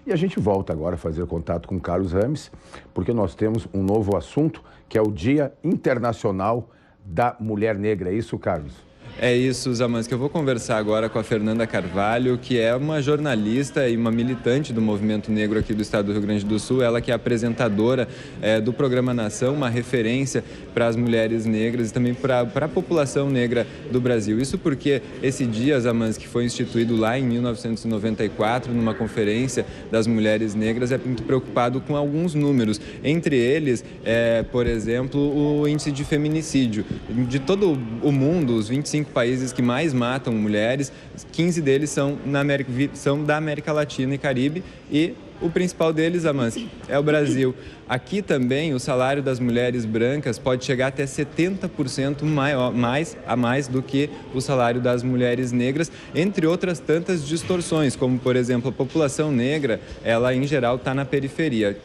E a gente volta agora a fazer contato com Carlos Rames, porque nós temos um novo assunto, que é o Dia Internacional da Mulher Negra. É isso, Carlos? É isso, Zamanski. Eu vou conversar agora com a Fernanda Carvalho, que é uma jornalista e uma militante do movimento negro aqui do estado do Rio Grande do Sul. Ela que é apresentadora do programa Nação, uma referência para as mulheres negras e também para a população negra do Brasil. Isso porque esse dia, Zamanski, foi instituído lá em 1994, numa conferência das mulheres negras, é muito preocupado com alguns números. Entre eles, por exemplo, o índice de feminicídio. De todo o mundo, os 25 países que mais matam mulheres, 15 deles são da América Latina e Caribe, e o principal deles, Zamanski, é o Brasil. Aqui também o salário das mulheres brancas pode chegar até 70% mais do que o salário das mulheres negras, entre outras tantas distorções, como, por exemplo, a população negra, ela em geral está na periferia.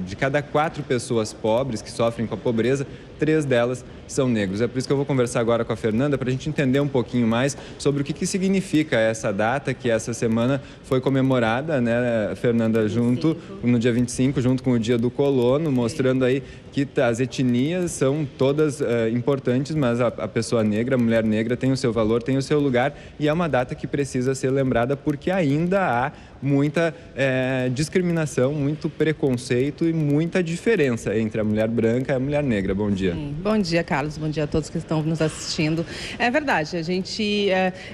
De cada 4 pessoas pobres que sofrem com a pobreza, 3 delas são negros. É por isso que eu vou conversar agora com a Fernanda, para a gente entender um pouquinho mais sobre o que significa essa data, que essa semana foi comemorada, né, Fernanda, no dia 25, junto com o Dia do Colono, mostrando aí que as etnias são todas importantes, mas a pessoa negra, a mulher negra tem o seu valor, tem o seu lugar, e é uma data que precisa ser lembrada porque ainda há muita discriminação, muito preconceito e muita diferença entre a mulher branca e a mulher negra. Bom dia. Bom dia, Carlos. Bom dia a todos que estão nos assistindo. É verdade,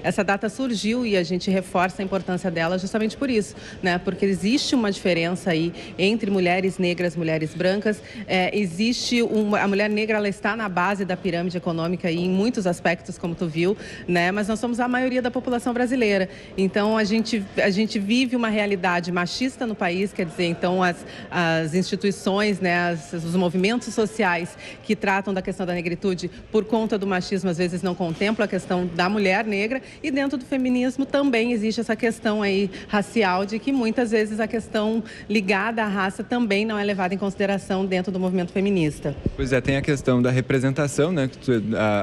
essa data surgiu e a gente reforça a importância dela justamente por isso, né? Porque existe uma diferença aí entre mulheres negras, mulheres brancas. A mulher negra, ela está na base da pirâmide econômica aí, em muitos aspectos, como tu viu, né? Mas nós somos a maioria da população brasileira. Então, a gente vive uma realidade machista no país, quer dizer, então as instituições, né, os movimentos sociais que tratam da questão da negritude, por conta do machismo, às vezes não contemplam a questão da mulher negra, e dentro do feminismo também existe essa questão aí racial, de que muitas vezes a questão ligada à raça também não é levada em consideração dentro do movimento feminista. Pois é, tem a questão da representação, né?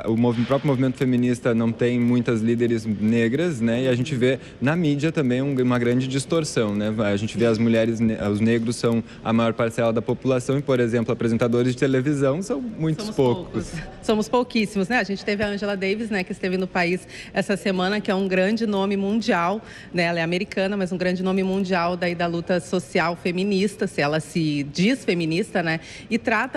O próprio movimento feminista não tem muitas líderes negras, né? E a gente vê na mídia também uma grande distorção, né? A gente vê os negros são a maior parcela da população e, por exemplo, apresentadores de televisão são muitos poucos. Somos pouquíssimos, né? A gente teve a Angela Davis, né, que esteve no país essa semana, que é um grande nome mundial, né? Ela é americana, mas um grande nome mundial daí da luta social feminista, se ela se diz feminista, né? E traz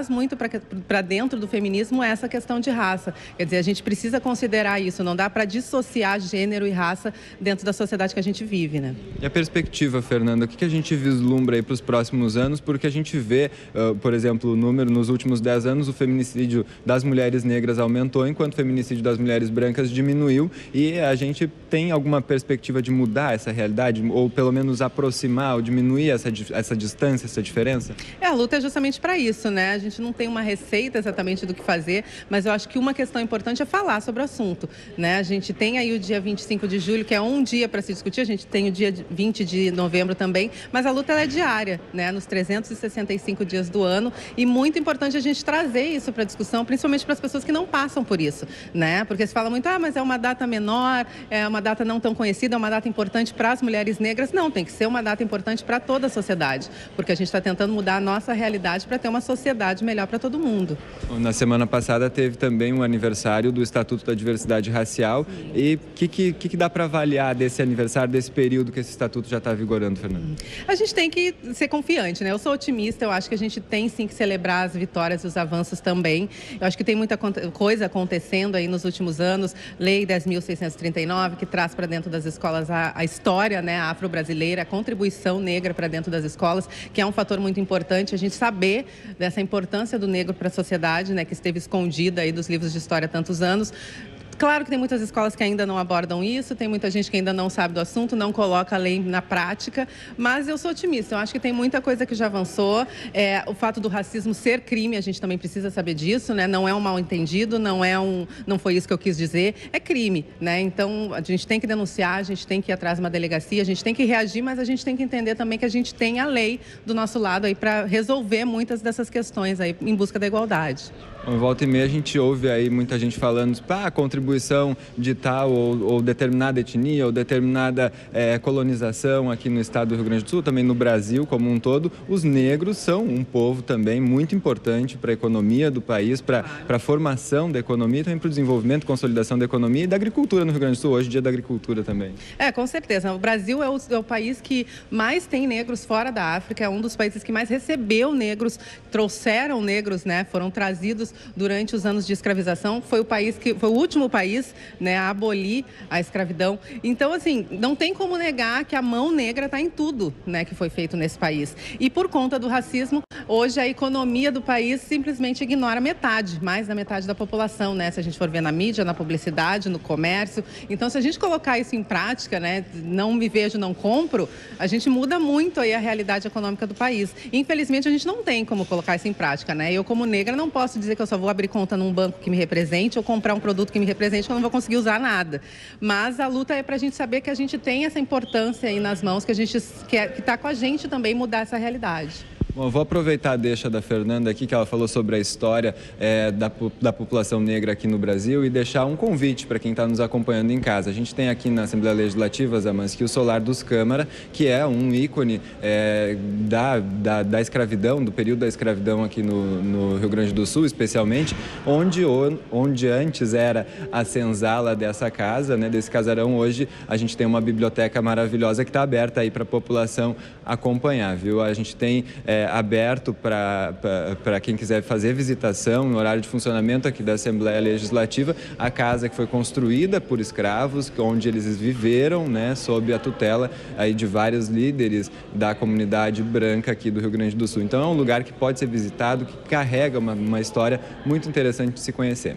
muito para dentro do feminismo essa questão de raça. Quer dizer, a gente precisa considerar isso, não dá para dissociar gênero e raça dentro da sociedade que a gente vive, né? E a perspectiva, Fernanda, o que a gente vislumbra aí para os próximos anos? Porque a gente vê, por exemplo, o número nos últimos 10 anos, o feminicídio das mulheres negras aumentou, enquanto o feminicídio das mulheres brancas diminuiu, e a gente tem alguma perspectiva de mudar essa realidade, ou pelo menos aproximar ou diminuir essa distância, essa diferença? A luta é justamente para isso, né? A gente não tem uma receita exatamente do que fazer, mas eu acho que uma questão importante é falar sobre o assunto, né? A gente tem aí o dia 25 de julho, que é um dia para se discutir, a gente tem o dia 20 de novembro também, mas a luta ela é diária, né? Nos 365 dias do ano, e muito importante a gente trazer isso para discussão, principalmente para as pessoas que não passam por isso, né? Porque se fala muito, mas é uma data menor, é uma data não tão conhecida, é uma data importante para as mulheres negras. Não, tem que ser uma data importante para toda a sociedade, porque a gente está tentando mudar a nossa realidade para ter uma sociedade melhor para todo mundo. Na semana passada teve também um aniversário do Estatuto da Diversidade Racial. Sim. E o que dá para avaliar desse aniversário, desse período que esse estatuto já está vigorando, Fernanda? A gente tem que ser confiante, né? Eu sou otimista, eu acho que a gente tem sim que celebrar as vitórias e os avanços também. Eu acho que tem muita coisa acontecendo aí nos últimos anos. Lei 10.639, que traz para dentro das escolas a história, né, afro-brasileira, a contribuição negra para dentro das escolas, que é um fator muito importante, a gente saber dessa importância do negro para a sociedade, né, que esteve escondida aí dos livros de história há tantos anos. Claro que tem muitas escolas que ainda não abordam isso, tem muita gente que ainda não sabe do assunto, não coloca a lei na prática, mas eu sou otimista, eu acho que tem muita coisa que já avançou. O fato do racismo ser crime, a gente também precisa saber disso, né? Não é um mal-entendido, não foi isso que eu quis dizer, é crime, né? Então, a gente tem que denunciar, a gente tem que ir atrás de uma delegacia, a gente tem que reagir, mas a gente tem que entender também que a gente tem a lei do nosso lado aí para resolver muitas dessas questões aí em busca da igualdade. Volta e meia a gente ouve aí muita gente falando a contribuição de tal ou determinada etnia ou determinada colonização aqui no estado do Rio Grande do Sul, também no Brasil como um todo. Os negros são um povo também muito importante para a economia do país, para a formação da economia, também para o desenvolvimento, consolidação da economia e da agricultura no Rio Grande do Sul. Hoje é dia da agricultura também. Com certeza. O Brasil é o país que mais tem negros fora da África, é um dos países que mais recebeu negros, trouxeram negros, né, foram trazidos durante os anos de escravização. Foi o último país, né, a abolir a escravidão. Então, assim, não tem como negar que a mão negra está em tudo, né, que foi feito nesse país. E por conta do racismo, hoje a economia do país simplesmente ignora mais da metade da população, né? Se a gente for ver na mídia, na publicidade, no comércio. Então, se a gente colocar isso em prática, né, não me vejo, não compro, a gente muda muito aí a realidade econômica do país. Infelizmente, a gente não tem como colocar isso em prática, né? Eu, como negra, não posso dizer que eu só vou abrir conta num banco que me represente ou comprar um produto que me represente, que eu não vou conseguir usar nada. Mas a luta é para a gente saber que a gente tem essa importância aí nas mãos, que a gente que está com a gente também mudar essa realidade. Bom, eu vou aproveitar a deixa da Fernanda aqui, que ela falou sobre a história da população negra aqui no Brasil, e deixar um convite para quem está nos acompanhando em casa. A gente tem aqui na Assembleia Legislativa, Zamansky, o Solar dos Câmara, que é um ícone da escravidão, do período da escravidão aqui no Rio Grande do Sul, especialmente, onde antes era a senzala dessa casa, né, desse casarão. Hoje a gente tem uma biblioteca maravilhosa que está aberta aí para a população acompanhar, viu? A gente tem aberto para quem quiser fazer visitação no horário de funcionamento aqui da Assembleia Legislativa, a casa que foi construída por escravos, onde eles viveram, né, sob a tutela aí de vários líderes da comunidade branca aqui do Rio Grande do Sul. Então é um lugar que pode ser visitado, que carrega uma história muito interessante de se conhecer.